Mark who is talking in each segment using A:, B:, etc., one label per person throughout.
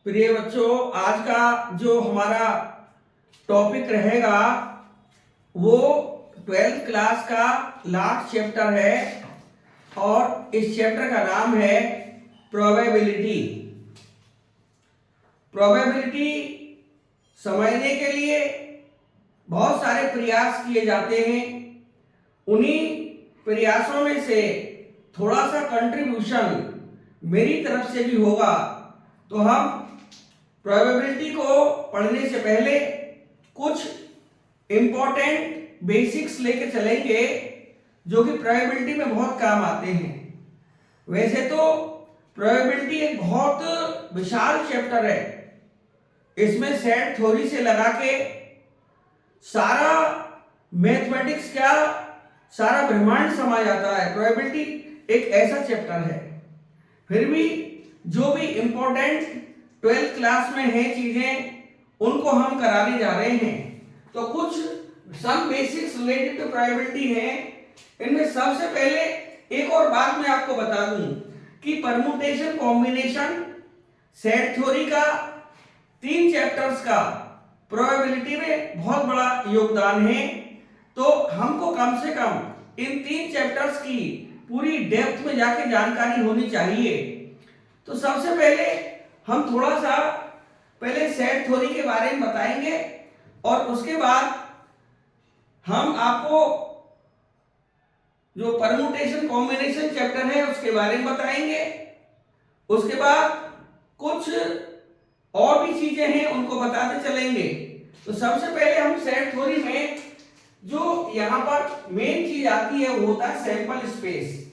A: प्रिय बच्चों, आज का जो हमारा टॉपिक रहेगा वो 12th क्लास का लास्ट चैप्टर है और इस चैप्टर का नाम है प्रोबेबिलिटी। प्रोबेबिलिटी समझने के लिए बहुत सारे प्रयास किए जाते हैं। उन्हीं प्रयासों में से थोड़ा सा कंट्रीब्यूशन मेरी तरफ से भी होगा। तो हम प्रोबेबिलिटी को पढ़ने से पहले कुछ इंपॉर्टेंट बेसिक्स लेके चलेंगे जो कि प्रोबेबिलिटी में बहुत काम आते हैं। वैसे तो प्रोबेबिलिटी एक बहुत विशाल चैप्टर है। इसमें सेट थ्योरी से लगा के सारा मैथमेटिक्स का सारा ब्रह्मांड समा जाता है। प्रोबेबिलिटी एक ऐसा चैप्टर है। फिर भी जो भी इंपॉर्टेंट 12th क्लास में है चीजें उनको हम कराने जा रहे हैं। तो कुछ some basics related to probability है। इनमें सबसे पहले एक और बात मैं आपको बता दूं कि परमुटेशन कॉम्बिनेशन सेट थ्योरी का 3 चैप्टर्स का प्रोबेबिलिटी में बहुत बड़ा योगदान है। तो हमको कम से कम इन 3 चैप्टर्स की पूरी डेप्थ में जाके जानकारी होनी चाहिए। तो सबसे पहले हम थोड़ा सा पहले सेट थ्योरी के बारे में बताएंगे और उसके बाद हम आपको जो परमुटेशन कॉम्बिनेशन चैप्टर है उसके बारे में बताएंगे। उसके बाद कुछ और भी चीजें हैं उनको बताते चलेंगे। तो सबसे पहले हम सेट थ्योरी में जो यहां पर मेन चीज आती है वो होता है सैंपल स्पेस।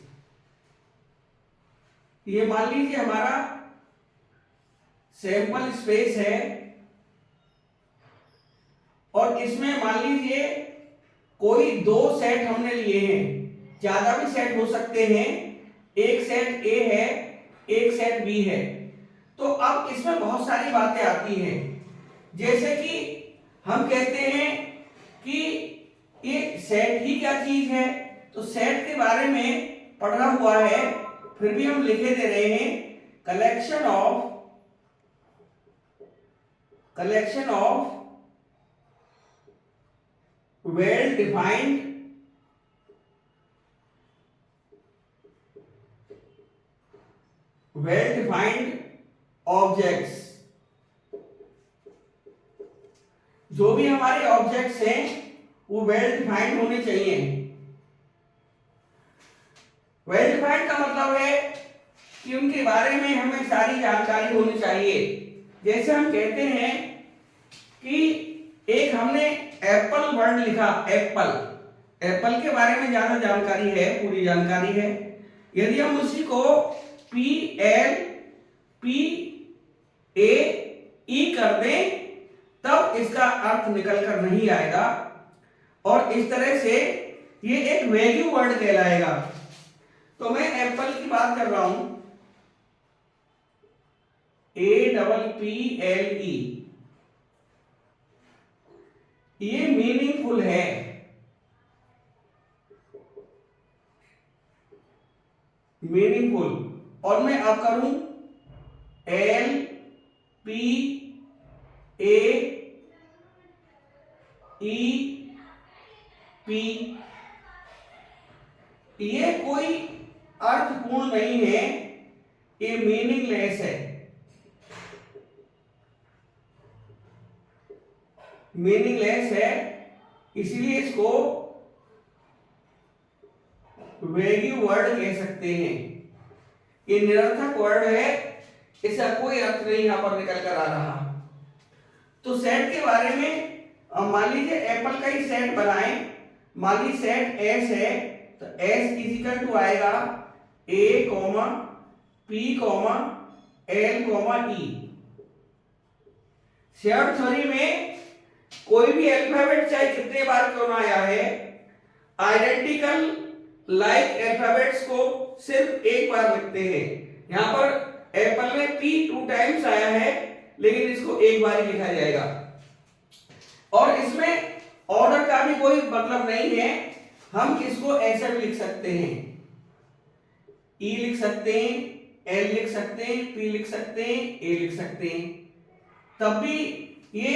A: ये मान लीजिए हमारा सैंपल स्पेस है और इसमें मान लीजिए कोई 2 सेट हमने लिए हैं। ज्यादा भी सेट हो सकते हैं। एक सेट ए है, एक सेट बी है। तो अब इसमें बहुत सारी बातें आती हैं, जैसे कि हम कहते हैं कि ये सेट ही क्या चीज है। तो सेट के बारे में पढ़ा हुआ है, फिर भी हम लिखे दे रहे हैं collection of well defined objects. जो भी हमारे ऑब्जेक्ट्स हैं वो वेल डिफाइंड होने चाहिए। वेल डिफाइंड का मतलब है कि उनके बारे में हमें सारी जानकारी होनी चाहिए। जैसे हम कहते हैं कि एक हमने एप्पल वर्ड लिखा, एप्पल के बारे में ज्यादा जानकारी है, पूरी जानकारी है। यदि हम उसी को PLPAE कर दें तब इसका अर्थ निकल कर नहीं आएगा और इस तरह से ये एक वैल्यू वर्ड कहलाएगा। तो मैं एप्पल की बात कर रहा हूं, APPLE, ये मीनिंगफुल है। मीनिंगफुल। और मैं अब करूं LPAEP, ये कोई अर्थपूर्ण नहीं है, ये मीनिंगलेस है। मीनिंगलेस है, इसलिए इसको वैल्यू वर्ड कह सकते हैं। ये निरर्थक वर्ड है, इसका कोई अर्थ नहीं यहां पर निकल कर आ रहा। तो सेट के बारे में मान लीजिए एप्पल का ही सेट बनाएं। मान लीजिए सेट एस है, तो एस इजिकल टू आएगा A, P, L, E। Set theory में कोई भी अल्फाबेट चाहे कितने बार क्यों ना आया है, आइडेंटिकल लाइक अल्फाबेट्स को सिर्फ एक बार लिखते हैं। यहां पर एप्पल में P 2 टाइम्स आया है, लेकिन इसको एक बार ही लिखा जाएगा। और इसमें ऑर्डर का भी कोई मतलब नहीं है। हम इसको ऐसा भी लिख सकते हैं, E लिख सकते हैं, L लिख सकते हैं, P लिख सकते हैं, A लिख सकते हैं। तब भी ये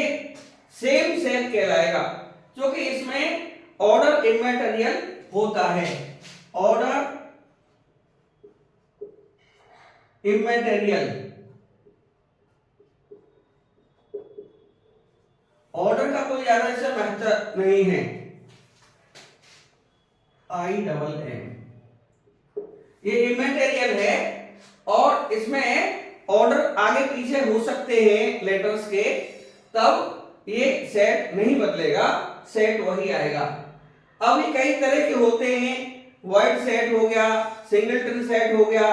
A: सेम सेट कहलाएगा, क्योंकि इसमें ऑर्डर इमैटेरियल होता है। ऑर्डर इमैटेरियल, ऑर्डर का कोई ज्यादा इससे महत्व नहीं है। IMM ये इमैटेरियल है और इसमें ऑर्डर आगे पीछे हो सकते हैं लेटर्स के, तब ये सेट नहीं बदलेगा, सेट वही आएगा। अब ये कई तरह के होते हैं, वर्ड सेट हो गया, सिंगलटन सेट हो गया,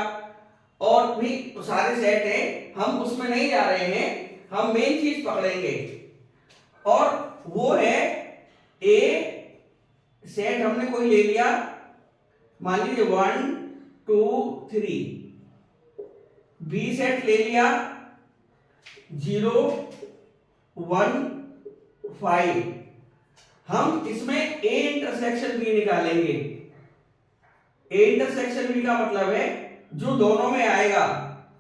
A: और भी सारे सेट हैं, हम उसमें नहीं जा रहे हैं, हम मेन चीज पकड़ेंगे और वो है ए सेट हमने कोई ले लिया, मान लीजिए 1 2 3, बी सेट ले लिया 0 1 5, हम इसमें ए इंटरसेक्शन बी निकालेंगे। ए इंटरसेक्शन बी का मतलब है जो दोनों में आएगा,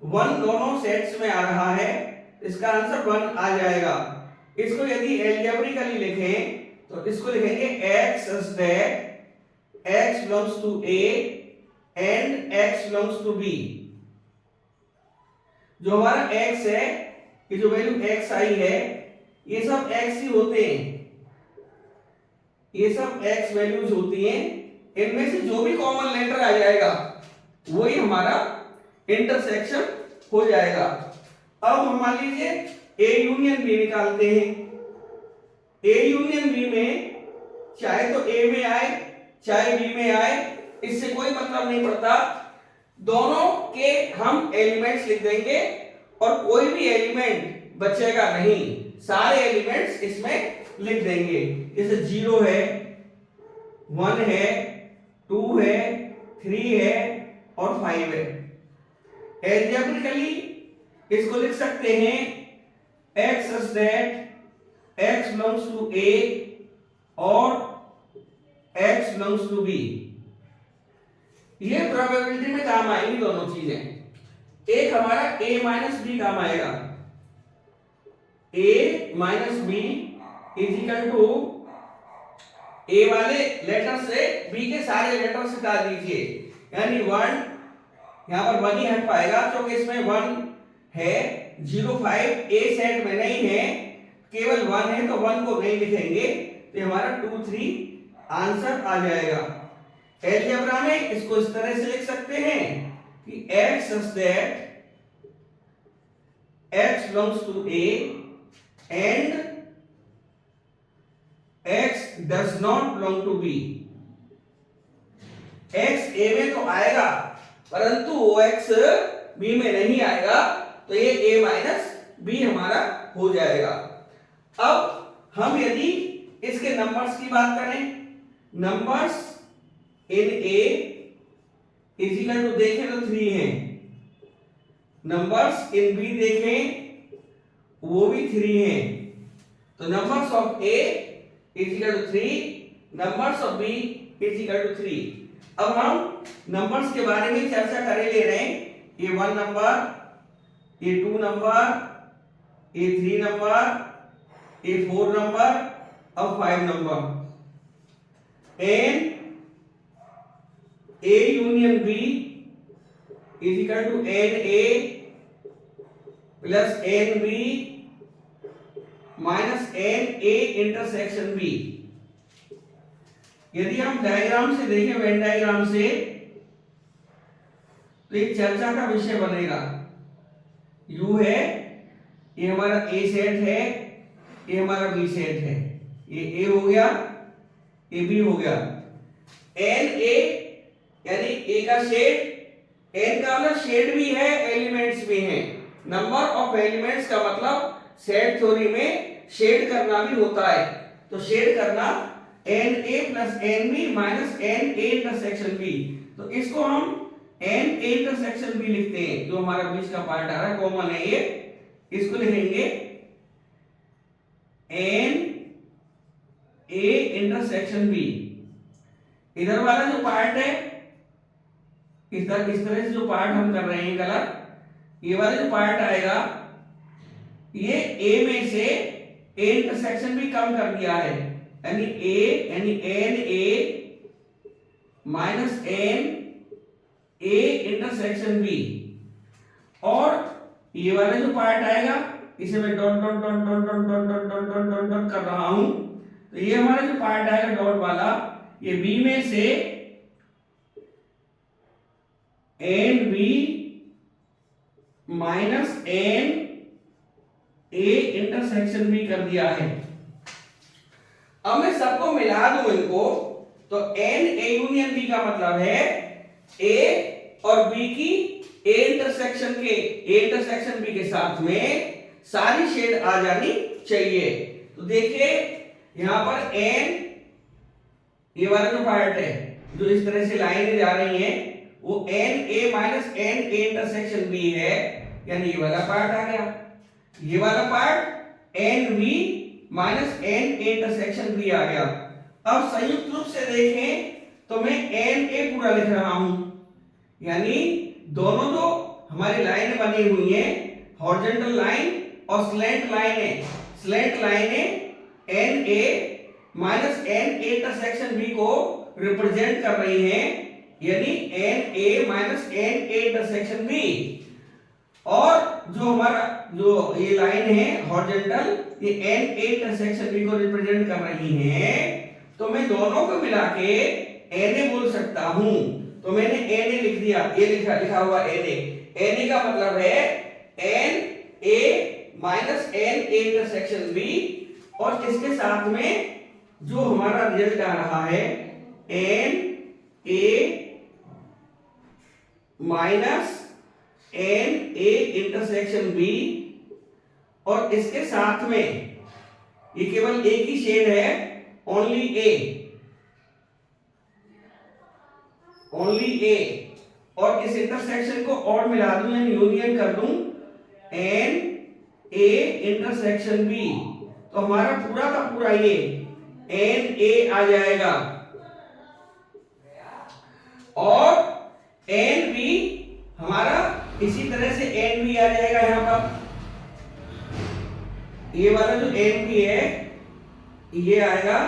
A: 1 दोनों सेट्स में आ रहा है, इसका आंसर 1 आ जाएगा। इसको यदि एल्जेब्रिकली लिखें तो इसको लिखेंगे x such that x belongs to A and x belongs to B। जो हमारा x है, ये जो वैल्यू x आई है, ये सब x ही होते हैं, ये सब x वैल्यूज होती हैं, इनमें से जो भी कॉमन लेटर आ जाएगा वही हमारा इंटरसेक्शन हो जाएगा। अब हम मान लीजिए A यूनियन B निकालते हैं। A यूनियन B में चाहे तो A में आए चाहे B में आए, इससे कोई मतलब नहीं पड़ता, दोनों के हम एलिमेंट्स लिख देंगे और कोई भी एलिमेंट बचेगा नहीं, सारे एलिमेंट्स इसमें लिख देंगे। जैसे 0 है, 1 है, 2 है, 3 है और 5 है। एल्जेब्रिकली इसको लिख सकते हैं x such that x belongs to A और x belongs to B। ये प्रोबेबिलिटी में काम आएंगी दोनों चीजें। एक हमारा a माइनस बी काम आएगा, a minus B is equal to a वाले लेटर से b के सारे लेटर हटा दीजिए, यानी 1 यहां पर 1 ही हट पाएगा क्योंकि इसमें 1 है, 0 5 a सेट में नहीं है, केवल 1 है तो 1 को नहीं लिखेंगे, तो हमारा 2 3 आंसर आ जाएगा। एलजेब्रा में इसको इस तरह से लिख सकते हैं कि x such that x belongs to A and x does not belong to B। x A में तो आएगा परंतु वो x B में नहीं आएगा, तो ये A माइनस B हमारा हो जाएगा। अब हम यदि इसके नंबर्स की बात करें, numbers in A is equal to देखें तो 3 है, नंबर्स इन B देखें वो भी 3 है, तो numbers of A is equal to 3, numbers of B is equal to 3। अब हम नंबर्स के बारे में चर्चा कर ले रहे हैं, ये 1 नंबर, ये 2 नंबर, ये 3 नंबर, ये 4 नंबर और 5 number. N A union B is equal to N A plus N B minus N A intersection B। यदि हम डायग्राम से देखें, वेन डायग्राम से, तो एक चर्चा का विषय बनेगा। U है, ये हमारा A सेट है, ये हमारा B सेट है, ये A हो गया, ये B हो गया। एन A यानी A का शेड, N का मतलब शेड भी है, एलिमेंट्स भी हैं। नंबर ऑफ एलिमेंट्स का मतलब सेट थ्योरी में शेड करना भी होता है, तो शेड करना NA plus NB minus NA intersection B, तो इसको हम NA इंटरसेक्शन B लिखते हैं, जो हमारा बीच का पार्ट आ रहा है, कॉमन है ये, इसको लिखेंगे NA इंटरसेक्शन B। इधर वाला जो पार्ट है, इस तरह से जो पार्ट हम कर रहे हैं कलर, ये वाला जो पार्ट आएगा ये ए में से ए इंटरसेक्शन भी कम कर दिया है, यानी N A minus N A intersection B. और ये वाला जो पार्ट आएगा इसे मैं dot dot dot dot dot dot dot dot dot dot dot कर रहा हूं, तो ये हमारा जो पार्ट आएगा डॉट वाला, ये बी में से N B minus N A intersection B कर दिया है। अब मैं सबको मिला दूं इनको, तो एन ए यूनियन बी का मतलब है ए और बी की ए इंटरसेक्शन बी के साथ में सारी शेड आ जानी चाहिए। तो देखिए यहां पर एन, ये वाला जो पार्ट है जो इस तरह से लाइनें जा रही हैं, वो n A minus N A intersection B है, यानी ये वाला पार्ट आ गया। ये वाला part n B minus N A intersection B आ गया। अब संयुक्त रूप से देखें तो मैं एन ए पूरा लिख रहा हूं, यानी दोनों जो हमारी लाइन बनी हुई है, हॉरिजॉन्टल लाइन और स्लैंट लाइन है N A minus N A intersection B को रिप्रेजेंट कर रही हैं, यानी N A minus N A intersection B. और जो हमारा जो ये लाइन है हॉरिजॉन्टल, ये एन ए इंटरसेक्शन बी को रिप्रेजेंट कर रही हैं, तो मैं दोनों को मिला के एन ए बोल सकता हूं। तो मैंने एन ए लिख दिया, ये लिखा हुआ एन ए का मतलब है N A minus N A intersection B, और इसके साथ में जो हमारा रिजल्ट आ रहा है N A minus N A intersection B, और इसके साथ में ये केवल एक ही शेड है, ओनली ए, और इस इंटरसेक्शन को और मिला दूं, यानी यूनियन कर दूं एन ए इंटरसेक्शन बी, तो हमारा पूरा का पूरा ये एन ए आ जाएगा। और एन बी हमारा इसी तरह से एन बी आ जाएगा। यहां पर ये वाला जो एन बी है ये आएगा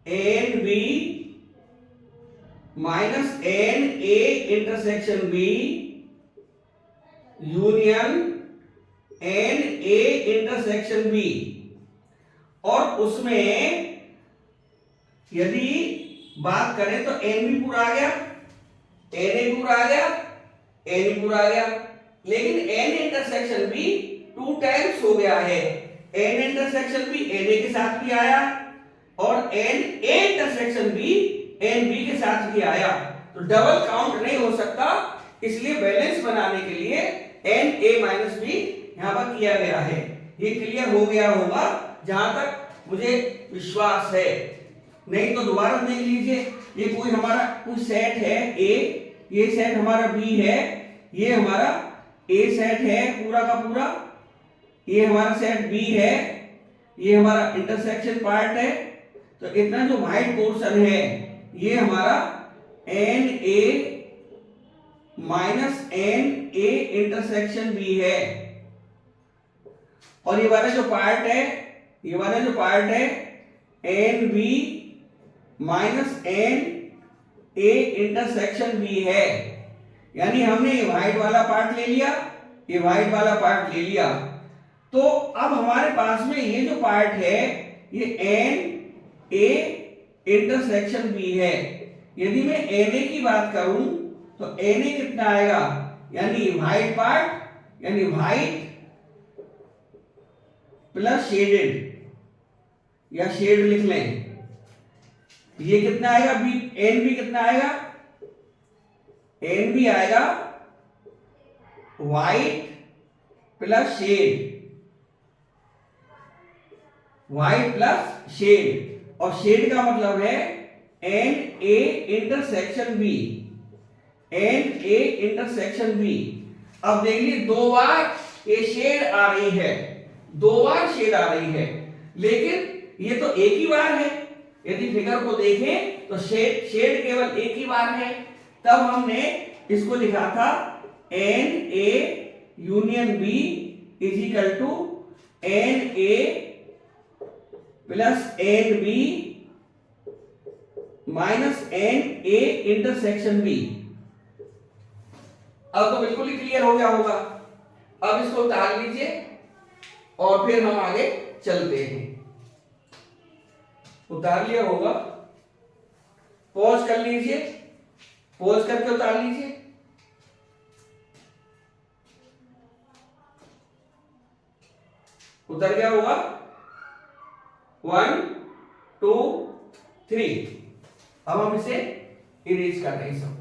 A: N B minus N A intersection B union N A intersection B. और उसमें यदि बात करें तो एन बी पूरा आ गया, एन ए पूरा आ गया, एन ई पूरा आ गया, लेकिन एन इंटरसेक्शन बी 2 टाइम्स हो गया है। N intersection B N A के साथ भी आया और N A intersection B N B के साथ भी आया, तो डबल काउंट नहीं हो सकता, इसलिए बैलेंस बनाने के लिए एन ए माइनस बी यहां पर किया गया है। ये क्लियर हो गया होगा जहां तक मुझे विश्वास है, नहीं तो दोबारा देख लीजिए। ये कोई हमारा कुछ सेट है ए, ये सेट हमारा बी है, ये हमारा ए सेट है पूरा का पूरा, ये हमारा सेट बी है, ये हमारा इंटरसेक्शन पार्ट है। तो इतना जो व्हाइट पोर्शन है ये हमारा N A minus N A intersection B है, और ये वाला जो पार्ट है, ये वाला जो पार्ट है N B minus N A intersection B है। यानी हमने ये व्हाइट वाला पार्ट ले लिया, ये व्हाइट वाला पार्ट ले लिया, तो अब हमारे पास में ये जो पार्ट है ये एन ए इंटरसेक्शन बी है। यदि मैं एन ए की बात करूं तो एन ए कितना आएगा, यानी व्हाइट पार्ट, यानी व्हाइट प्लस शेडेड, या शेड लिख लें, ये कितना आएगा बी, एन बी कितना आएगा, एन बी आएगा white plus shade, white plus shade, और शेड का मतलब है N A intersection B, N A intersection B. अब देखिए 2 बार ये शेड आ रही है, 2 बार शेड आ रही है, लेकिन ये तो एक ही बार है। यदि फिगर को देखें तो शेड केवल एक ही बार है। तब हमने इसको लिखा था N A union B is equal to N A plus N B minus N A intersection B. अब तो बिल्कुल ही क्लियर हो गया होगा। अब इसको उतार लीजिए और फिर हम आगे चलते हैं। उतार लिया होगा, पॉज कर लीजिए, पॉज करके उतार लीजिए। उतर गया होगा। 1 2 3। अब हम इसे इरेज कर रहे हैं सब।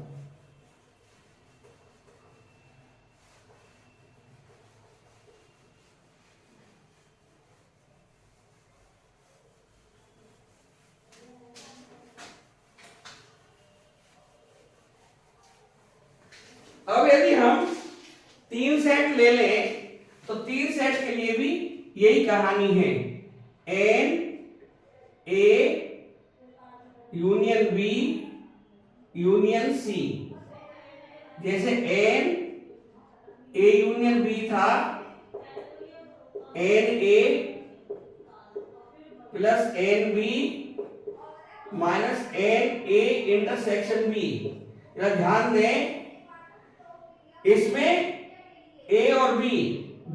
A: अब यदि हम 3 सेट ले लें तो 3 सेट के लिए भी यही कहानी है। N A union B union C. जैसे एन ए यूनियन बी था, N A plus N B minus N A intersection B. ध्यान दें, इसमें ए और बी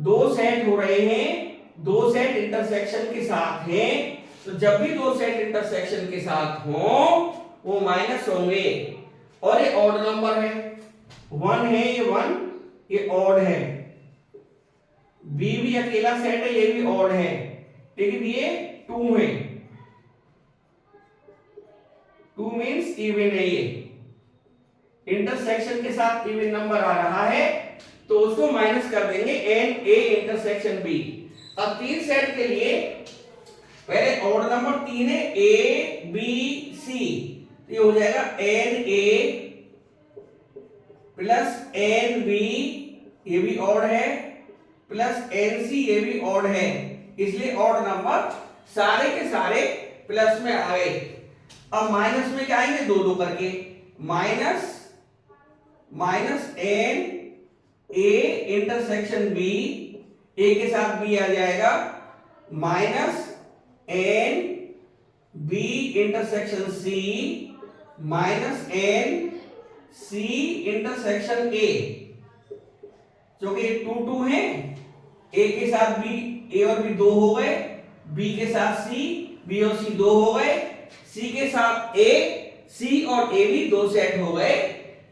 A: दो सेट हो रहे हैं, दो सेट इंटरसेक्शन के साथ हैं। तो जब भी दो सेट इंटरसेक्शन के साथ हो वो माइनस होंगे। और ये ऑड नंबर है, 1 है, ये 1, ये ऑड है। बी भी अकेला सेट है, ये भी ऑड है, लेकिन ये 2 है। 2 मीन्स इवन है। ये इंटरसेक्शन के साथ इवन नंबर आ रहा है तो उसको माइनस कर देंगे एन ए इंटरसेक्शन बी। अब 3 सेट के लिए पहले ऑड नंबर 3 है, ए बी सी। तो ये हो जाएगा N A plus N B, ये भी ऑड है, प्लस एन सी, ये भी ऑड है। इसलिए ऑड नंबर सारे के सारे प्लस में आ गए। अब माइनस में क्या आएंगे, 2 2 करके। Minus N A intersection B, A के साथ बी आ जाएगा, minus N B intersection C minus n C intersection A. क्योंकि 2 2 है, ए के साथ बी, ए और बी 2 हो गए, बी के साथ सी, बी और सी 2 हो गए, सी के साथ ए, सी और ए भी 2 सेट हो गए,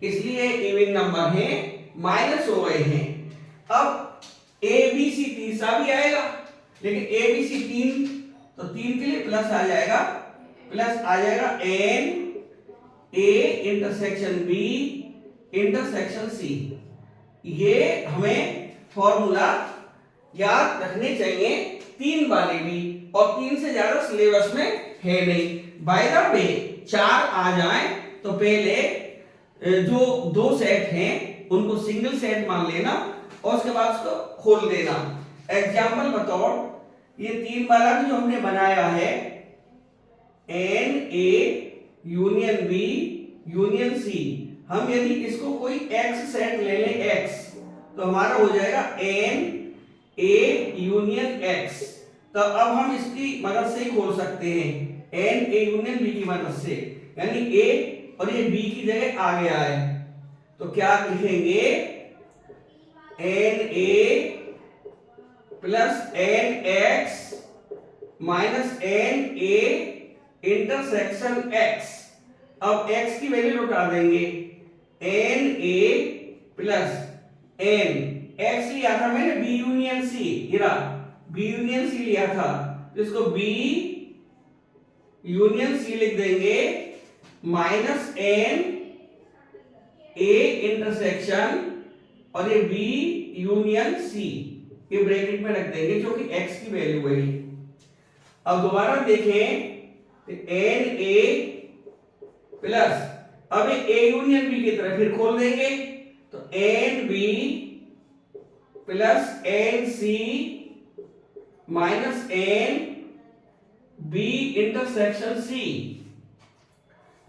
A: इसलिए इवन नंबर है, माइनस हो गए हैं। अब ए बी सी तीसरा भी आएगा, लेकिन ए बी सी 3, तो 3 के लिए प्लस आ जाएगा, प्लस आ जाएगा N A intersection B intersection C. ये हमें फॉर्मूला याद रखने चाहिए, 3 वाले भी, और 3 से ज्यादा सिलेबस में है नहीं। बाय द वे 4 आ जाए तो पहले जो 2 सेट हैं उनको सिंगल सेट मान लेना और उसके बाद उसको खोल देना। एग्जाम्पल बताओ, ये 3 वाला भी जो हमने बनाया है, N A union B union C, हम यदि इसको कोई एक्स सेट ले लें, एक्स, तो हमारा हो जाएगा एन ए यूनियन एक्स। तो अब हम इसकी मदद से ही खोल सकते हैं, एन ए यूनियन बी की मदद से, यानी ए और ये बी की जगह आ गया है, तो क्या लिखेंगे, N A plus N X minus N A intersection X. अब x की वैल्यू लौटा देंगे, N A plus N, x लिया था मैंने b union c, b union c लिया था, तो इसको b यूनियन c लिख देंगे, माइनस एन ए इंटरसेक्शन और ये b यूनियन c, ये ब्रैकेट में रख देंगे जो कि x की वैल्यू है। अब दोबारा देखें, एन ए प्लस, अब ए यूनियन बी की तरफ फिर खोल देंगे, तो N B plus N C minus N B intersection C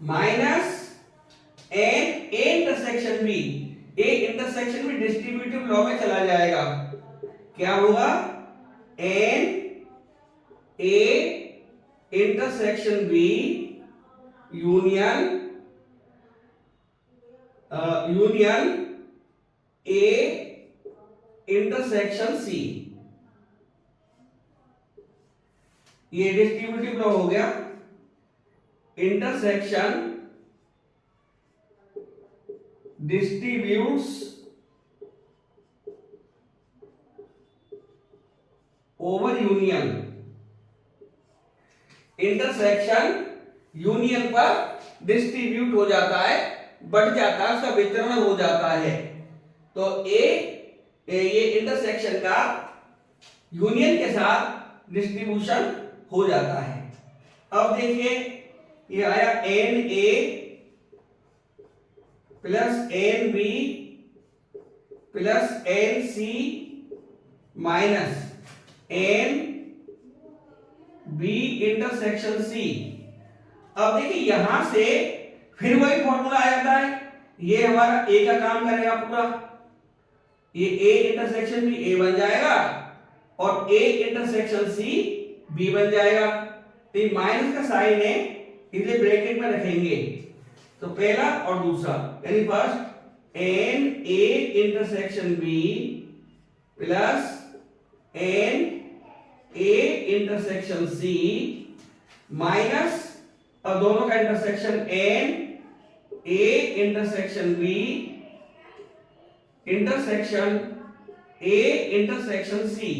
A: minus N A intersection B. A intersection B distributive law में चला जाएगा, क्या होगा, N A intersection B union A intersection C. ये डिस्ट्रीब्यूटिव लॉ हो गया। Intersection distributes over union. Intersection union पर distribute हो जाता है, बढ़ जाता है, उसका वितरण हो जाता है। तो ये इंटरसेक्शन का यूनियन के साथ डिस्ट्रीब्यूशन हो जाता है। अब देखिए ये आया N A plus N B plus N C minus N B intersection C. अब देखिए यहां से फिर वही फॉर्मूला आ जाता है, ये हमारा ए का काम करेगा पूरा, ये ए इंटरसेक्शन बी ए बन जाएगा और ए इंटरसेक्शन सी बी बन जाएगा। तो ये माइनस का साइन है, इसे ब्रैकेट में रखेंगे। तो पहला और दूसरा, यानी first N A intersection B plus N A intersection C minus, और दोनों का intersection N A intersection B intersection A intersection C.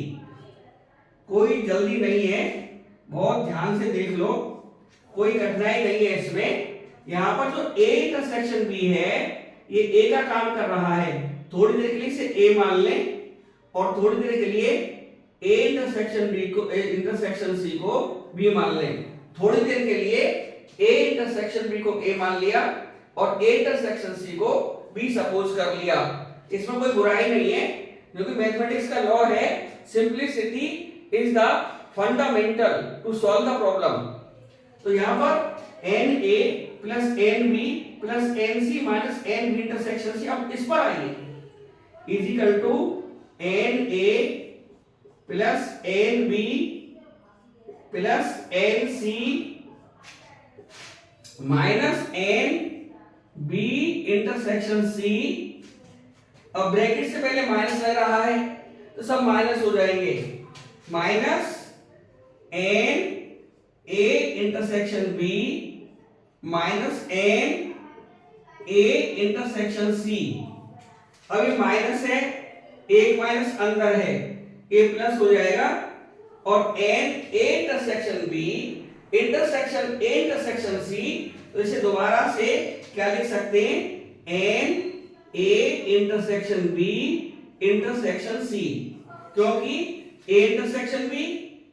A: कोई जल्दी नहीं है, बहुत ध्यान से देख लो, कोई कठिनाई नहीं है इसमें। यहां पर जो ए इंटरसेक्शन बी है, ये ए का काम कर रहा है, थोड़ी देर के लिए इसे ए मान लें और थोड़ी देर के लिए ए इंटरसेक्शन बी को इंटरसेक्शन सी को बी मान लें। थोड़ी देर के लिए ए इंटरसेक्शन बी को ए मान लिया और ए इंटरसेक्शन सी को बी सपोज कर लिया। इसमें कोई बुराई नहीं है, क्योंकि मैथमेटिक्स का लॉ है simplicity is the fundamental to solve the problem. तो यहां पर N A plus N B plus N C minus N B intersection C, अब इस पर आइए, is equal to N A plus N B plus N C minus N B intersection C. अब bracket से पहले माइनस लग रहा है तो सब माइनस हो जाएंगे, minus N A intersection B minus N A intersection C. अब ये माइनस है, एक माइनस अंदर है, ए प्लस हो जाएगा और N A intersection B intersection A intersection C. तो इसे दोबारा से क्या लिख सकते हैं, n A intersection B intersection C, क्योंकि A intersection B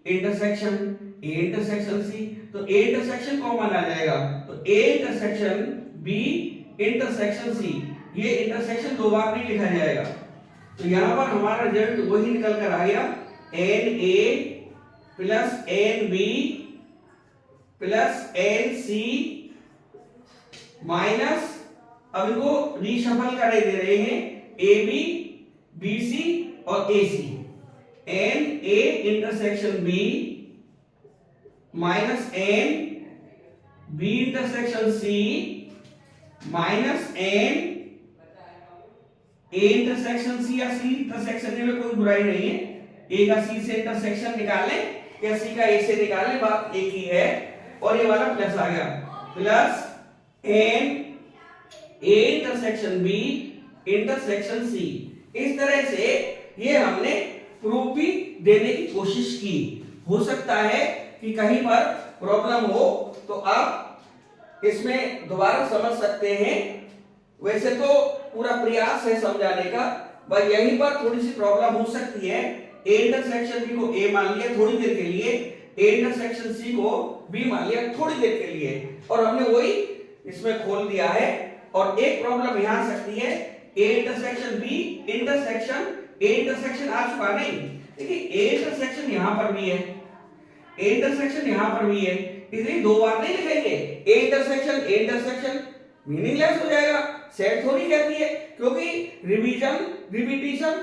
A: intersection A intersection C, तो ए इंटरसेक्शन कॉमन आ जाएगा, तो A intersection B intersection C. ये इंटरसेक्शन दो बार नहीं लिखा जाएगा। तो यहां पर हमारा रिजल्ट वही निकल कर आ गया, N A plus N B plus N C minus, अब इनको रीशफल कर दे रहे हैं, ए बी बी सी और A C, n A intersection B minus N B intersection C minus N A intersection C या सी इंटरसेक्शन में कोई बुराई नहीं है, ए का सी से इंटरसेक्शन निकालें या सी का ए से निकालें, बात एक ही है। और ये वाला प्लस आ गया, plus N A intersection B intersection C. इस तरह से ये हमने प्रूफ भी देने की कोशिश की। हो सकता है कि कहीं पर प्रॉब्लम हो तो आप इसमें दोबारा समझ सकते हैं, वैसे तो पूरा प्रयास है समझाने का, बस यहीं पर थोड़ी सी प्रॉब्लम हो सकती है। ए इंटरसेक्शन बी को ए मान लिया थोड़ी देर के लिए, ए इंटरसेक्शन सी को बी मान लिया थोड़ी देर के लिए, और हमने वही इसमें खोल दिया है। और एक प्रॉब्लम यहां आ सकती है, A intersection B intersection A intersection आ चुका नहीं, देखिए ए इंटरसेक्शन यहां पर भी है, ए इंटरसेक्शन यहां पर भी है, इसलिए दो बार नहीं लिखेंगे, ए इंटरसेक्शन मीनिंगलेस हो जाएगा, सेट थोड़ी कहती है, क्योंकि रिवीजन रिपीटिशन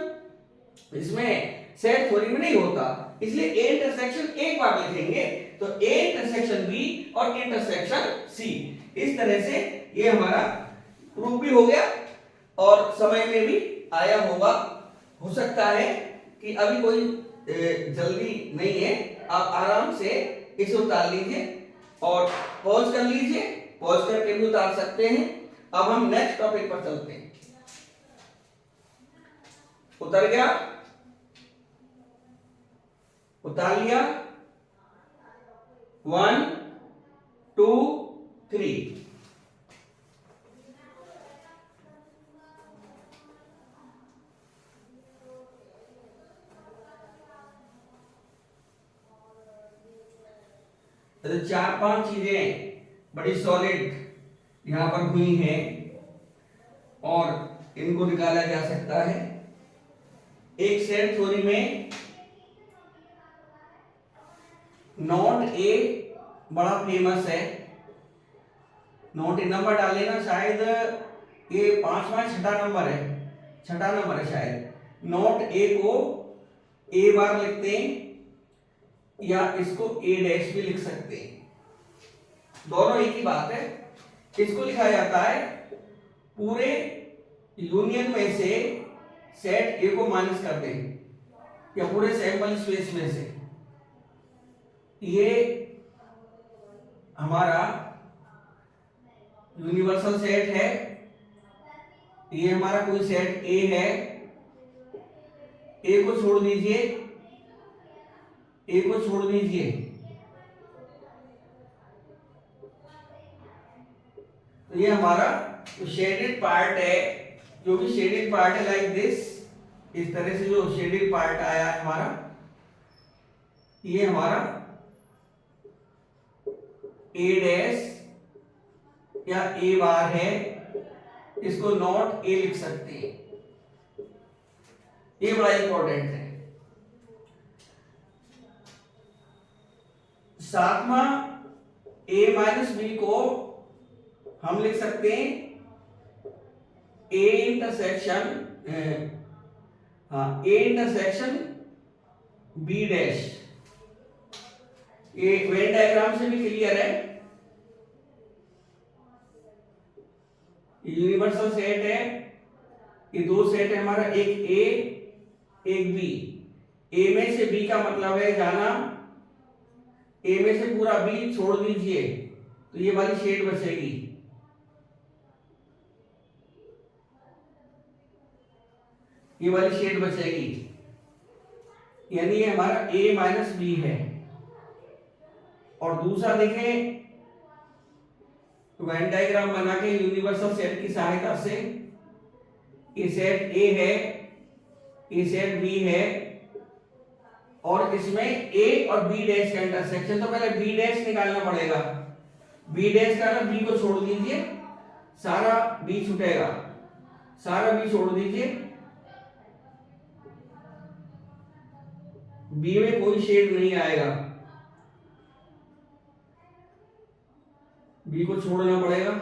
A: इसमें सेट थ्योरी में नहीं होता, इसलिए ए इंटरसेक्शन एक बार लिखेंगे, तो ए इंटरसेक्शन बी और इंटरसेक्शन सी। इस तरह से ये हमारा प्रूफ भी हो गया और समय में भी आया होगा। हो सकता है कि अभी कोई जल्दी नहीं है, आप आराम से इसे उतार लीजिए और पॉज कर लीजिए, पॉज करके भी उतार सकते हैं। अब हम नेक्स्ट टॉपिक पर चलते हैं। उतर गया, उतार लिया, 1 2 3। तो 4-5 चीजें बड़ी सॉलिड यहां पर हुई हैं और इनको निकाला जा सकता है। एक सेट थ्योरी में नॉट ए बड़ा फेमस है। नॉट ए नंबर डाले ना, शायद ये 5वां 6ठा नंबर है, 6ठा नंबर है शायद। नॉट ए को ए बार लिखते हैं या इसको ए डैश भी लिख सकते हैं, दोनों एक ही बात है। इसको लिखा जाता है पूरे यूनियन में से सेट ए को माइनस कर दें या पूरे सैंपल स्पेस में से। ये हमारा यूनिवर्सल सेट है, ये हमारा कोई सेट ए है, ए को छोड़ दीजिए, ए को छोड़ दीजिए, तो ये हमारा जो शेडेड पार्ट है, जो भी शेडेड पार्ट है लाइक दिस, इस तरह से जो शेडेड पार्ट आया है हमारा, ये हमारा ए डैश या ए बार है, इसको नॉट ए लिख सकते हैं, ये बड़ा इंपॉर्टेंट है। 7वां ए माइनस बी को हम लिख सकते हैं A intersection, A intersection B dash. ये वेन डायग्राम से भी क्लियर है, यूनिवर्सल सेट है, ये दो सेट है हमारा, एक ए एक बी। ए में से बी का मतलब है जाना, ए में से पूरा बी छोड़ दीजिए तो ये वाली शेड बचेगी, ये वाली शेड बचेगी, यानी ये हमारा ए माइनस बी है। और दूसरा देखें, वेन डायग्राम बना के यूनिवर्सल सेट की सहायता से, ये सेट ए है, ये सेट बी है, और इसमें ए और बी डैश का इंटरसेक्शन, तो पहले बी डैश निकालना पड़ेगा। बी डैश का बी को छोड़ दीजिए, सारा बी छूटेगा, सारा बी छोड़ दीजिए, बी में कोई शेड नहीं आएगा, बी को छोड़ना पड़ेगा।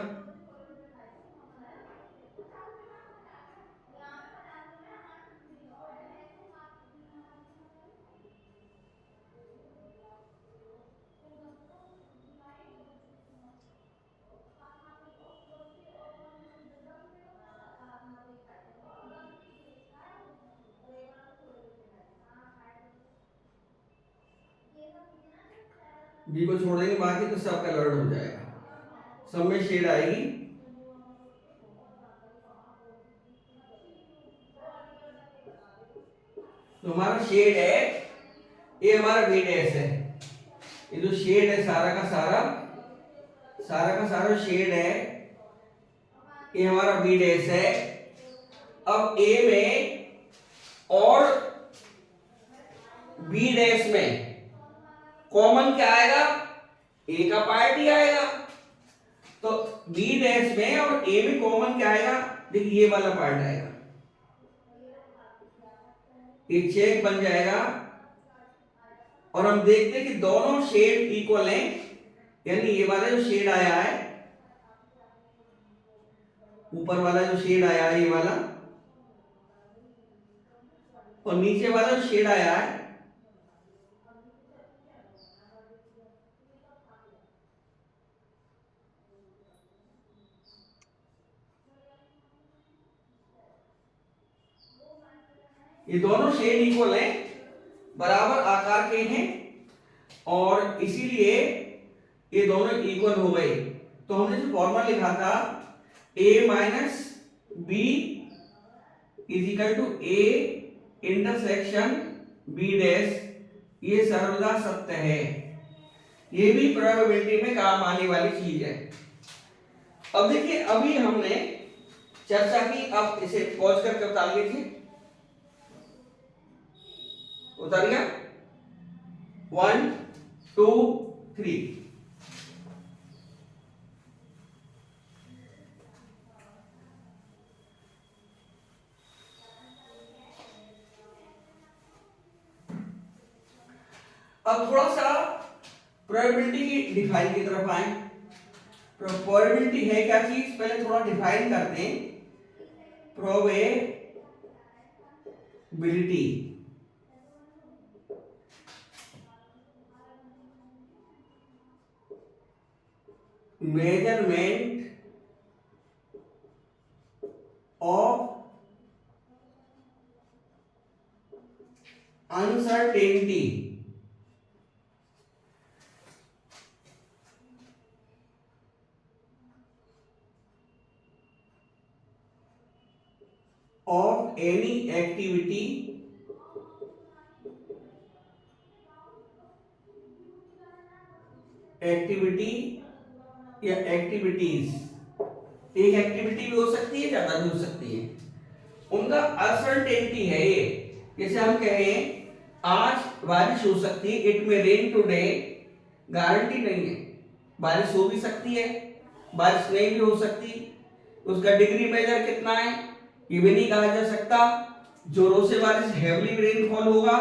A: बी को छोड़ देंगे, बाकी तो सब कलर्ड हो जाएगा, सब में शेड आएगी। तो हमारा शेड है, ये हमारा बी डैश है, ये जो शेड है सारा का सारा शेड है, ये हमारा बी डैश है। अब ए में और बी डैश में कॉमन क्या आएगा, ए का पार्ट ही आएगा, तो बी डैश में और ए में कॉमन क्या आएगा, देखिए ये वाला पार्ट आएगा, ये चेक बन जाएगा। और हम देखते हैं कि दोनों शेड इक्वल हैं, यानी ये वाला जो शेड आया है, ऊपर वाला जो शेड आया है ये वाला, और नीचे वाला जो शेड आया है ये दोनों शेड इक्वल हैं, बराबर आकार के हैं और इसीलिए ये दोनों इक्वल हो गए। तो हमने जो फॉर्मूला लिखा था a minus B is equal to A intersection B dash, ये सर्वदा सत्य है। ये भी प्रोबेबिलिटी में काम आने वाली चीज है। अब देखिए, अभी हमने चर्चा की, अब इसे पॉज करके उतार लीजिए। उतार गया? 1 2 3। अब थोड़ा सा प्रोबेबिलिटी की डिफाइन की तरफ आए। प्रोबेबिलिटी है क्या चीज, पहले थोड़ा डिफाइन करते हैं। Probability measurement of uncertainty of any activity या एक्टिविटीज। एक एक्टिविटी भी हो सकती है, ज्यादा भी हो सकती है, उनका अनसर्टेनिटी है ये। जैसे हम कहें आज बारिश हो सकती है, इट में रेन टुडे, गारंटी नहीं है, बारिश हो भी सकती है, बारिश नहीं भी हो सकती। उसका डिग्री मेजर कितना है ये भी नहीं कहा जा सकता। जोरों से बारिश हेवली रेनफॉल होगा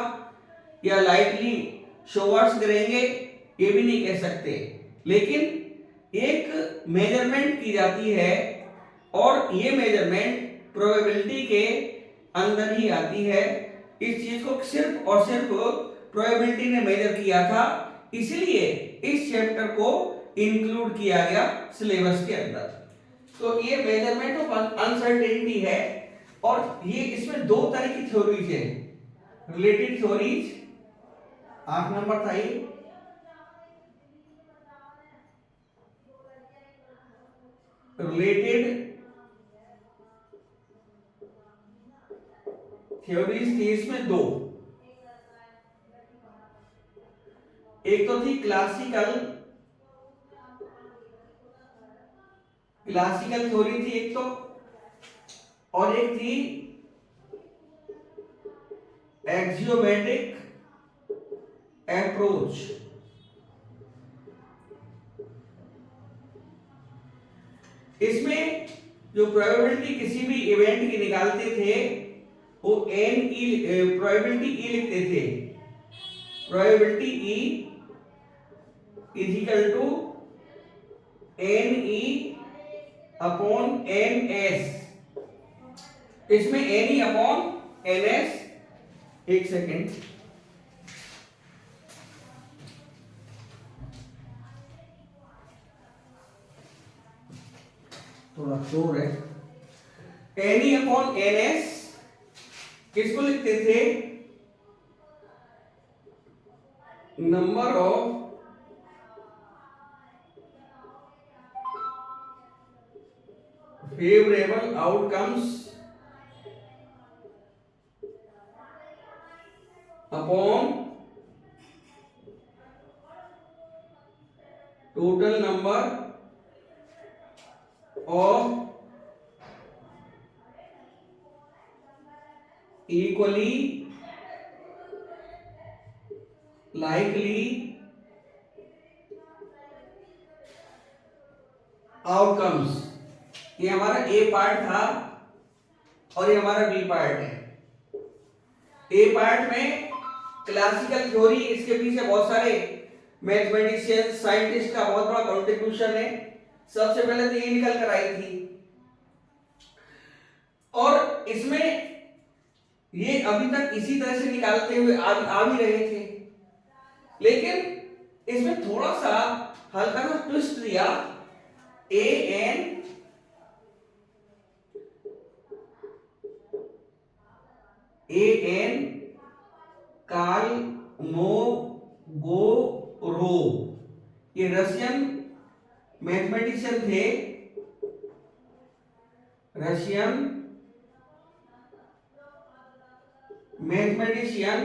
A: या लाइटली शोवर्स गिरेंगे ये भी नहीं कह सकते, लेकिन एक मेजरमेंट की जाती है और ये मेजरमेंट प्रोबेबिलिटी के अंदर ही आती है। इस चीज को सिर्फ और सिर्फ प्रोबेबिलिटी ने मेजर किया था, इसलिए इस चैप्टर को इंक्लूड किया गया सिलेबस के अंदर। तो ये मेजरमेंट ऑफ अनसर्टेनिटी है और ये इसमें दो तरह की थ्योरीज है। रिलेटेड थ्योरीज 8 नंबर था ये, रिलेटेड थ्योरीज थी इसमें दो। एक तो थी क्लासिकल थ्योरी थी एक तो, और एक थी एक्सियोमेटिक अप्रोच। इसमें जो प्रोबेबिलिटी किसी भी इवेंट की निकालते थे वो एन ई प्रोबेबिलिटी ई लिखते थे। Probability E is equal to n E upon n S. इसमें n E upon n S, एक सेकेंड, थोड़ा शोर है। N E upon n S किसको लिखते थे? Number of favourable outcomes upon total number of equally likely outcomes. ये हमारा ए पार्ट था और ये हमारा बी पार्ट है। ए पार्ट में क्लासिकल थ्योरी, इसके पीछे बहुत सारे मैथमेटिशियन साइंटिस्ट का बहुत बड़ा कंट्रीब्यूशन है। सबसे पहले तो ये निकल कर आई थी और इसमें ये अभी तक इसी तरह से निकालते हुए आ भी रहे थे, लेकिन इसमें थोड़ा सा हल्का सा ट्विस्ट दिया। ए एन कालमोगोरोव, ये रशियन मैथमेटिशियन थे, रशियन मैथमेटिशियन।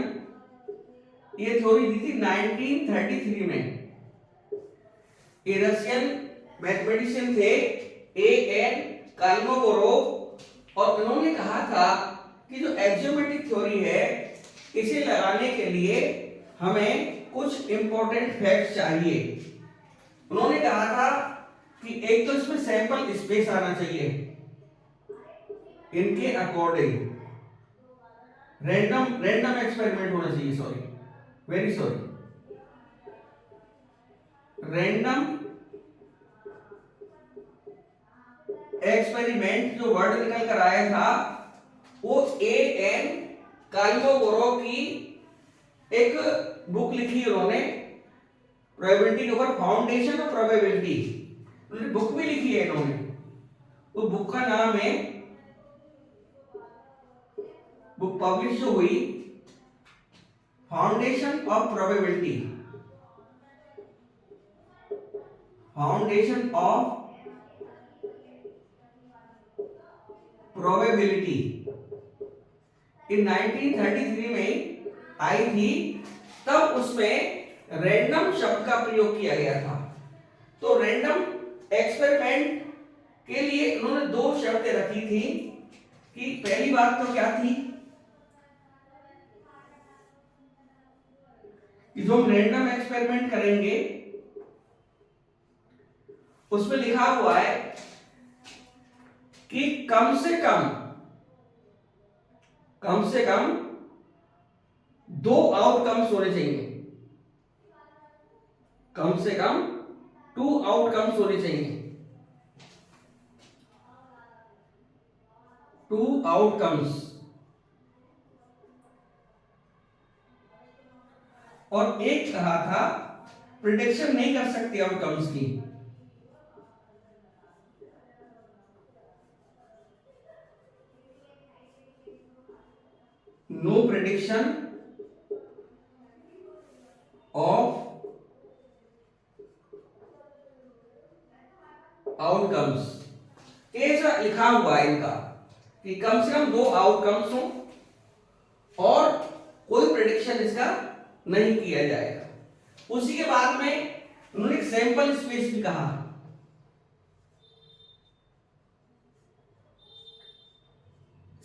A: ये थ्योरी दी थी 1933 में। ये रशियन मैथमेटिशियन थे ए एन कालमोगोरोव, और उन्होंने कहा था कि जो एक्सियोमेट्रिक थ्योरी है इसे लगाने के लिए हमें कुछ इंपॉर्टेंट फैक्ट्स चाहिए। उन्होंने कहा था कि एक तो इसमें सैंपल स्पेस आना चाहिए, इनके अकॉर्डिंग रैंडम एक्सपेरिमेंट होना चाहिए, sorry very sorry, random experiment जो वर्ड निकल कर आया था वो ए एन कालमोगोरोव की एक बुक लिखी उन्होंने प्रोबेबिलिटी के ऊपर, फाउंडेशन ऑफ प्रोबेबिलिटी, उन्होंने बुक भी लिखी है इन्होंने। वो बुक का नाम है, बुक पब्लिश जो हुई, foundation of probability, foundation of probability, in 1933 में आई थी। तब उसमें रैंडम शब्द का प्रयोग किया गया था। तो रैंडम एक्सपेरिमेंट के लिए उन्होंने दो शर्तें रखी थी कि पहली बात तो क्या थी कि जो हम रैंडम एक्सपेरिमेंट करेंगे उसमें लिखा हुआ है कि कम से कम दो आउटकम्स होने चाहिए, कम से कम 2 आउटकम्स होने चाहिए, 2 आउटकम्स। और एक कहा था प्रिडिक्शन नहीं कर सकते आउटकम्स की, नो प्रिडिक्शन ऑफ आउटकम्स। ऐसा लिखा हुआ है इनका कि कम से कम 2 आउटकम्स हो और कोई प्रेडिक्शन इसका नहीं किया जाएगा। उसी के बाद में उन्होंने एक सैंपल स्पेस भी कहा।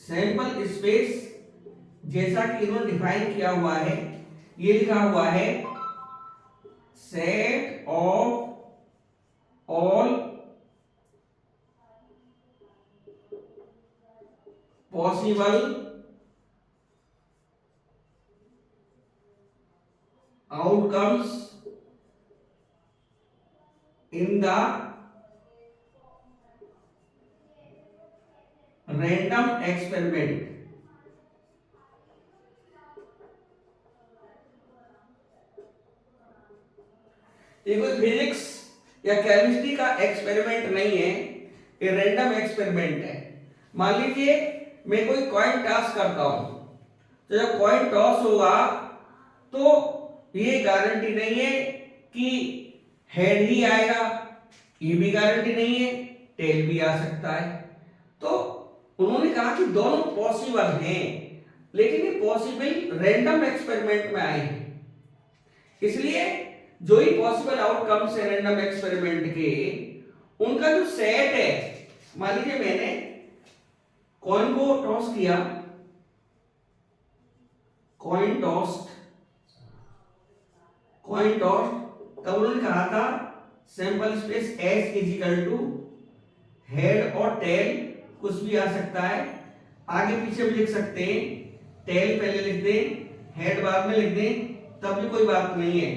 A: सैंपल स्पेस जैसा कि इन्होंने डिफाइन किया हुआ है, ये लिखा हुआ है set of all possible outcomes in the random experiment। ये कोई फिजिक्स या केमिस्ट्री का एक्सपेरिमेंट नहीं है, ये रैंडम एक्सपेरिमेंट है। मान लीजिए मैं कोई कॉइन टॉस करता हूं, तो जब कॉइन टॉस होगा तो ये गारंटी नहीं है कि हेड ही आएगा, ये भी गारंटी नहीं है, टेल भी आ सकता है। तो उन्होंने कहा कि दोनों पॉसिबल हैं, लेकिन ये पॉसिबल रैंडम एक्सपेरिमेंट में आए हैं। इसलिए जो ही पॉसिबल आउटकम्स है रैंडम एक्सपेरिमेंट के, उनका जो सेट है, मान लीजिए मैंने कॉइन को टॉस किया, कॉइन टॉस, तब उन्होंने कहा था sample space S is equal to head और टेल, कुछ भी आ सकता है, आगे पीछे भी लिख सकते हैं, टेल पहले लिख दें, हेड बाद में लिख दें, तब भी कोई बात नहीं है।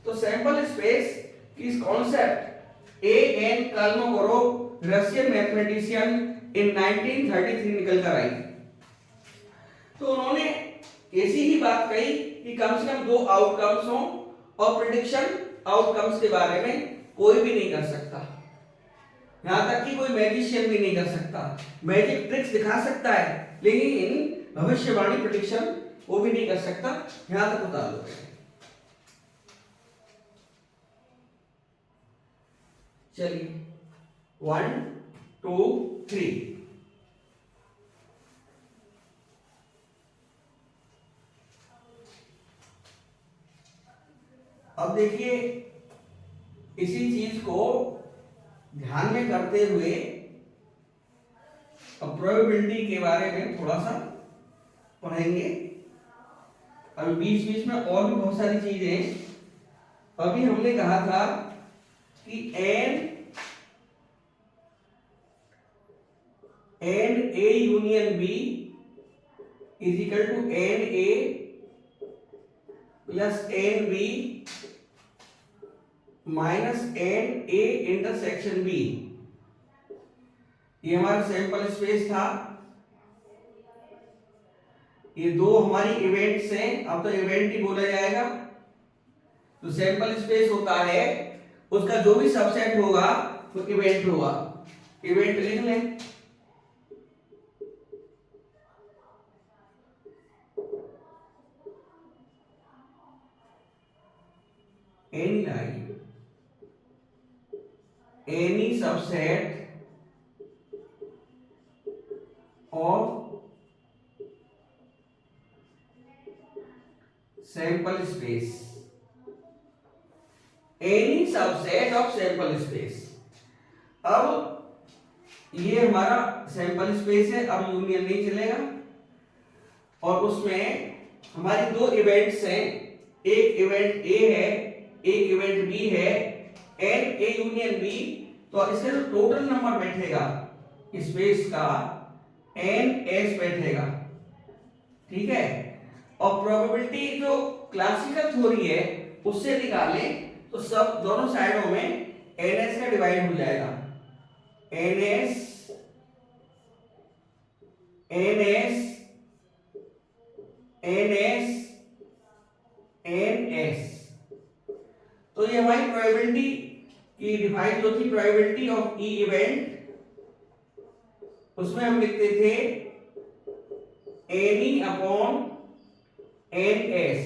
A: तो सैंपल स्पेस की इस concept A N कालमोगोरोव Russian mathematician इन 1933 निकल कर आई। तो उन्होंने ऐसी ही बात कही कि कम से कम 2 आउटकम्स हों और प्रिडिक्शन आउटकम्स के बारे में कोई भी नहीं कर सकता, यहां तक कि कोई मैजिशियन भी नहीं कर सकता। मैजिक ट्रिक्स दिखा सकता है लेकिन भविष्यवाणी प्रिडिक्शन वो भी नहीं कर सकता। यहां तक उतार लो। चलिए 1 2 3। अब देखिए इसी चीज को ध्यान में करते हुए अब प्रोबेबिलिटी के बारे में थोड़ा सा पढ़ेंगे। अभी बीच बीच में और भी बहुत सारी चीजें। अभी हमने कहा था कि N A union B is equal to N A plus N B minus N A intersection B. ये हमारा सैंपल स्पेस था। ये दो हमारी इवेंट्स हैं, अब तो इवेंट ही बोला जाएगा। तो सैंपल स्पेस होता है उसका जो भी सबसेट होगा वो इवेंट होगा। इवेंट लिख लें। Any line any subset of sample space, any subset of sample space। अब ये हमारा सैंपल स्पेस है, अब यूनियन नहीं चलेगा और उसमें हमारी दो इवेंट्स हैं, एक इवेंट ए है एक इवेंट बी है, एन ए यूनियन बी। तो इसका जो टोटल नंबर बैठेगा स्पेस का एन एस बैठेगा, ठीक है। और प्रोबेबिलिटी जो क्लासिकल थ्योरी है उससे निकालें तो सब दोनों साइडों में एन एस का डिवाइड हो जाएगा। N S N S N S N S. तो ये हमारी प्रोबेबिलिटी की डिफाइन जो थी, प्रोबेबिलिटी ऑफ ई इवेंट, उसमें हम लिखते थे n E upon n S.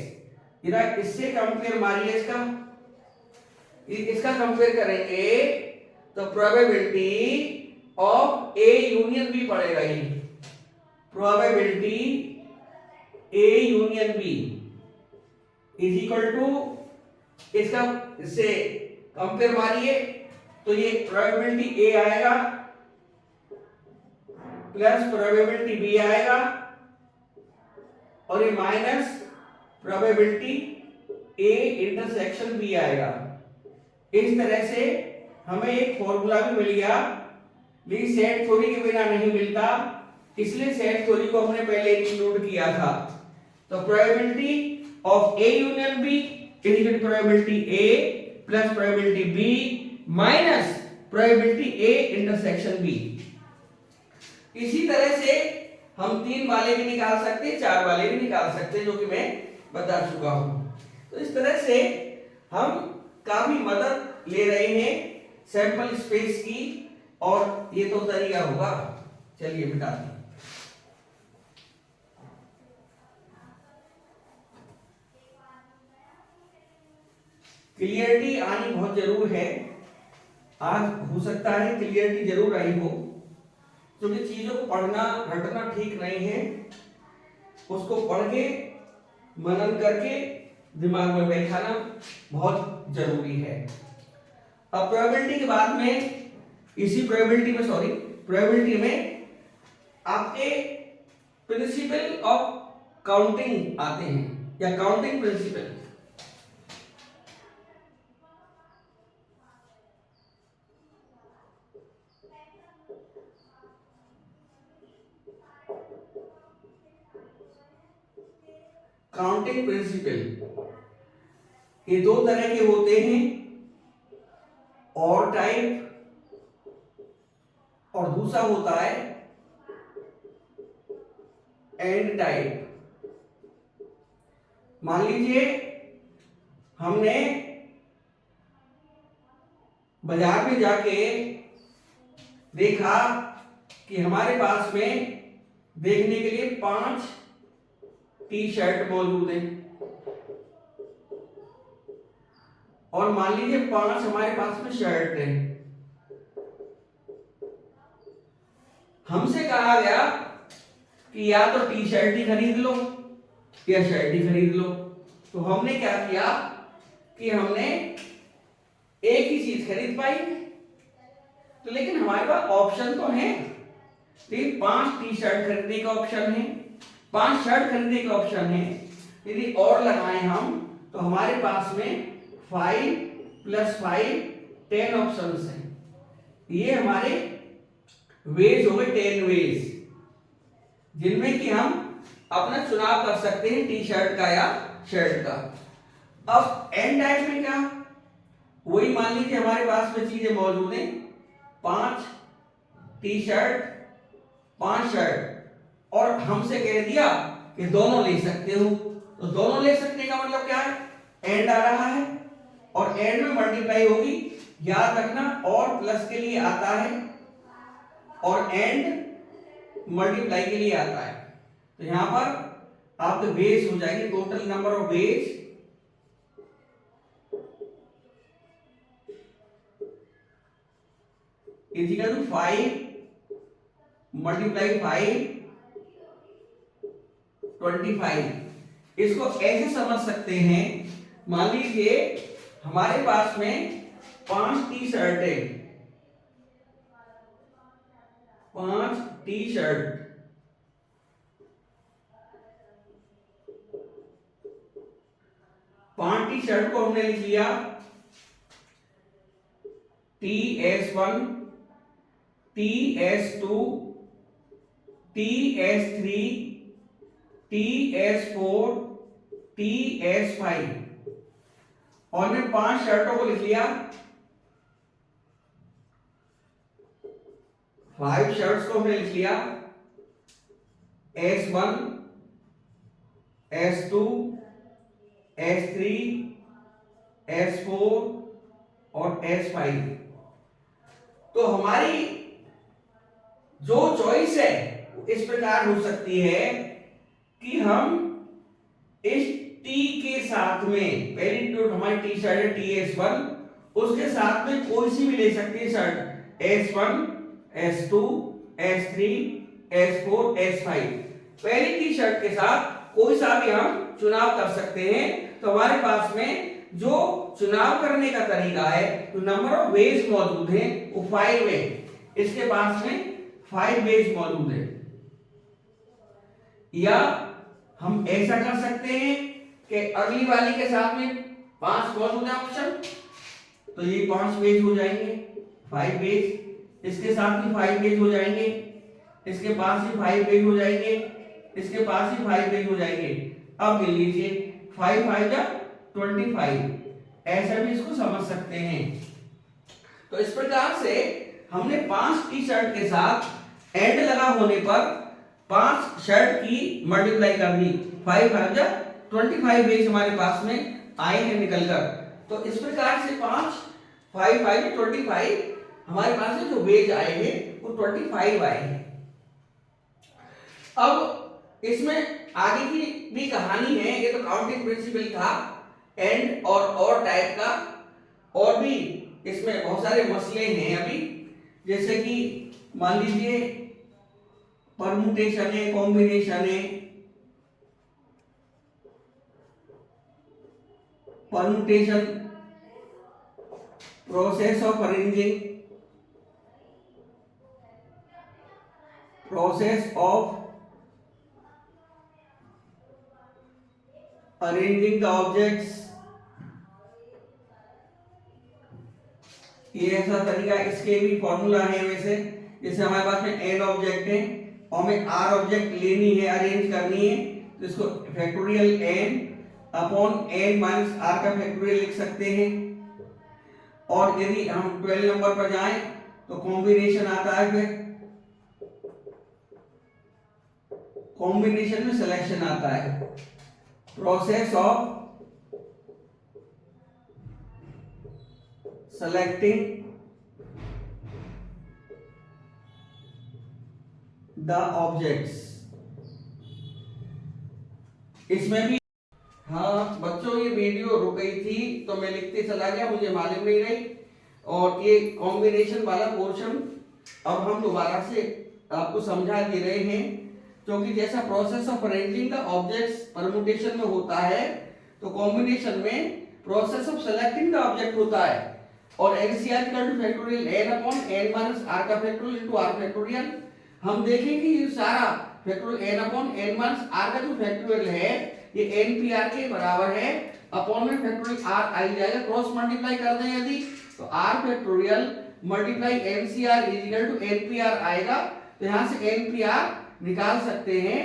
A: जरा इससे कंपेयर मारिए, इसका कंपेयर करेंगे तो probability of A union B पड़ेगा। ये probability A union B is equal to, इसका इससे कंपेयर मारिए तो ये प्रोबेबिलिटी ए आएगा प्लस प्रोबेबिलिटी बी आएगा और ये minus probability A intersection B आएगा। इस तरह से हमें एक फॉर्मूला भी मिल गया, लेकिन सेट थ्योरी के बिना नहीं मिलता, इसलिए सेट थ्योरी को हमने पहले इंक्लूड किया था। तो probability of A union B is equal to probability A plus probability B minus probability A intersection B. इसी तरह से हम 3 वाले भी निकाल सकते हैं, 4 वाले भी निकाल सकते हैं, जो कि मैं बता चुका हूं। तो इस तरह से हम काफी मदद ले रहे हैं सैंपल स्पेस की, और ये तो तरीका होगा। चलिए बिता दें। क्लियरिटी आनी बहुत जरूर है, आज हो सकता है क्लियरिटी जरूर आई हो, क्योंकि चीजों को पढ़ना रटना ठीक नहीं है, उसको पढ़ के मनन करके दिमाग में बैठाना बहुत जरूरी है। अब प्रोबेबिलिटी के बाद में, इसी प्रोबेबिलिटी में आपके प्रिंसिपल ऑफ काउंटिंग आते हैं, या काउंटिंग प्रिंसिपल। काउंटिंग प्रिंसिपल ये 2 तरह के होते हैं, और टाइप और दूसरा होता है एंड टाइप। मान लीजिए हमने बाजार में जाके देखा कि हमारे पास में देखने के लिए 5 टी शर्ट मौजूद है, और मान लीजिए 5 हमारे पास में शर्ट है। हमसे कहा गया कि या तो टी शर्ट ही खरीद लो या शर्ट ही खरीद लो। तो हमने क्या किया कि हमने एक ही चीज खरीद पाई। तो लेकिन हमारे पास ऑप्शन तो है, लेकिन 5 टी शर्ट खरीदने का ऑप्शन है, 5 शर्ट खरीदने का ऑप्शन है। यदि और लगाएं हम तो हमारे पास में 5 + 5 10 ऑप्शंस हैं। ये हमारे वेज हो गए 10 वेज, जिनमें कि हम अपना चुनाव कर सकते हैं टी शर्ट का या शर्ट का। अब एन टाइप में क्या, वही मान लीजिए हमारे पास में चीजें मौजूद हैं, 5 टी शर्ट 5 शर्ट, और हमसे कह दिया कि दोनों ले सकते हो। तो दोनों ले सकने का मतलब क्या है, एंड आ रहा है और एंड में मल्टीप्लाई होगी। याद रखना और प्लस के लिए आता है और एंड मल्टीप्लाई के लिए आता है। तो यहां पर आपके वेज हो जाएंगे, total number of ways is equal to 5 × 5 25। इसको ऐसे समझ सकते हैं, मान लीजिए हमारे पास में 5 टी शर्ट है, 5 टी शर्ट, पांच टी शर्ट को हमने लिख लिया TS1, TS2, TS3, TS4, TS5, और मैं 5 शर्टों को लिख लिया, 5 शर्ट्स को हमने लिख लिया S1, S2, S3, S4 और S5। तो हमारी जो चॉइस है इस प्रकार हो सकती है कि हम इस टी के साथ में, पहली जो हमारी टी शर्ट है TS1, उसके साथ में कोई सी भी ले सकते हैं shirt, S1, S2, S3, S4, S5। पहली टी शर्ट के साथ कोई सा भी हम चुनाव कर सकते हैं। तो हमारे पास में जो चुनाव करने का तरीका है, तो नंबर ऑफ वेज मौजूद है वो 5 है, इसके पास में 5 वेज मौजूद है। या हम ऐसा कर सकते हैं कि अगली वाली के साथ में 5 मौजूद है ऑप्शन, तो ये 5 वेज हो जाएंगे, 5 वेज, इसके साथ ही 5 वेज हो जाएंगे, इसके पास ही 5 वेज हो जाएंगे, इसके पास ही 5 वेज हो जाएंगे। अब गिन लीजिए 5 5 जा 25, ऐसा भी इसको समझ सकते हैं। तो इस प्रकार से हमने 5 टी शर्ट के साथ एंड लगा होने पर 5 शर्ट की मल्टीप्लाई कर दी, 5 5 जा 25 वेज हमारे पास में आए हैं निकलकर। तो इस प्रकार से 5 5 5 25 हमारे पास में जो वेज आए हैं वो 25 आए हैं। अब इसमें आगे की भी कहानी है, ये तो काउंटिंग प्रिंसिपल था एंड और टाइप का, और भी इसमें बहुत सारे मसले हैं अभी, जैसे कि मान लीजिए परमुटेशन है, कॉम्बिनेशन है, permutation, process of arranging, process of arranging the objects, ये ऐसा तरीका, इसके भी फॉर्मूला है वैसे। जैसे हमारे पास में n ऑब्जेक्ट है और हमें r ऑब्जेक्ट लेनी है, अरेंज करनी है, तो इसको factorial n upon n minus r का फैक्टोरियल लिख सकते हैं। और यदि हम 12 नंबर पर जाएं तो कॉम्बिनेशन आता है, फिर कॉम्बिनेशन में सिलेक्शन आता है। process of selecting the objects। इसमें भी हाँ बच्चों, ये वीडियो रुक गई थी तो मैं लिखते चला गया, मुझे मालूम नहीं रही। और ये कॉम्बिनेशन वाला पोर्शन अब हम दोबारा से आपको समझा दे रहे हैं, क्योंकि जैसा process of arranging the objects permutation में होता है, तो कॉम्बिनेशन में process of selecting the object होता है। और NCR equal two factorial n upon n minus r का फैक्टोरियल इनटू r फैक्टोरियल। हम देखें कि ये सारा factorial n upon n minus r का जो फैक्टोरियल है ये npr के बराबर है, अपॉन में फैक्टोरियल r आई जाएगा, क्रॉस मल्टीप्लाई कर दें यदि तो r factorial multiply NCR is equal to npr आएगा। तो यहां से npr निकाल सकते हैं,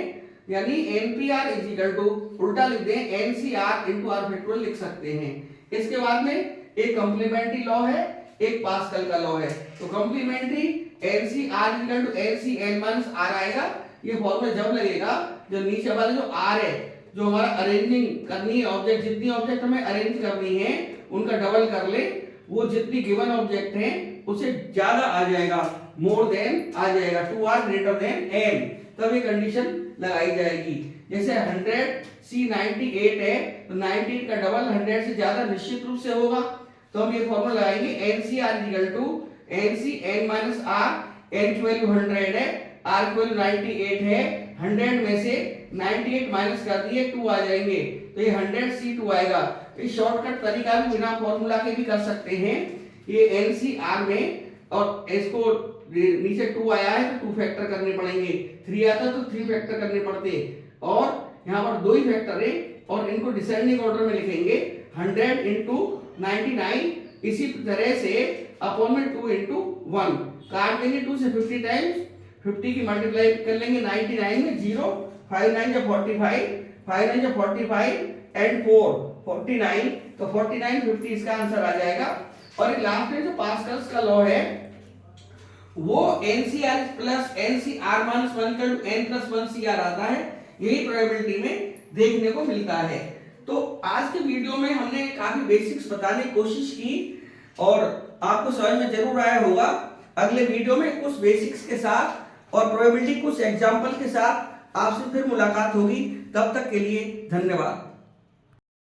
A: यानी npr इज इक्वल टू उल्टा लिख दें NCR इनटू r फैक्टोरियल लिख सकते हैं। इसके बाद में एक कंप्लीमेंट्री लॉ है, एक पास्कल का लॉ है। तो complementary NCR is equal to NCn minus r आएगा। ये फॉर्मूला जब लगेगा जब नीचे वाला जो r है, जो हमारा अरेंजिंग करनी है ऑब्जेक्ट, जितनी ऑब्जेक्ट हमें अरेंज करनी है उनका डबल कर ले, वो जितनी गिवन ऑब्जेक्ट है उसे ज्यादा आ जाएगा, मोर देन आ जाएगा, 2r ग्रेटर देन n, तब ये कंडीशन लगाई जाएगी। जैसे 100 C 98 है तो 98 का डबल 100 से ज्यादा निश्चित रूप से होगा, तो हम ये फॉर्मूला लगाएंगे NCR equal to NCn minus r, n की वैल्यू 100 है, r की वैल्यू 98 है, 100 में से 98 माइनस कर दिए 2 आ जाएंगे, तो ये 100C2 आएगा। इस शॉर्टकट तरीका भी बिना फॉर्मूला के भी कर सकते हैं। ये NCR में, और इसको नीचे 2 आया है तो 2 फैक्टर करने पड़ेंगे, 3 आता तो 3 फैक्टर करने पड़ते, और यहाँ पर 2 ही फैक्टर है और इनको डिसेंडिंग ऑर्डर में लिखेंगे, 100 इंटू 99, इसी तरह से अपॉन में 2 इंटू 1 काट देंगे, 2 से 50 टाइम्स, 50 की मल्टीप्लाई कर लेंगे 99 में, 0 5 9 जा 45, 5 9 जा 45 एंड 4 49, तो 49 50 इसका आंसर आ जाएगा। और लास्ट में जो पास्कल्स का लॉ है वो NCR plus NCR minus 1 equal to n plus 1 CR आता है, यही प्रोबेबिलिटी में देखने को मिलता है। तो आज के वीडियो में हमने काफी बेसिक्स बताने की कोशिश की और आपको समझ में जरूर आया होगा। अगले वीडियो में कुछ बेसिक्स के साथ और प्रोबेबिलिटी कुछ एग्जांपल के साथ आपसे फिर मुलाकात होगी। तब तक के लिए धन्यवाद।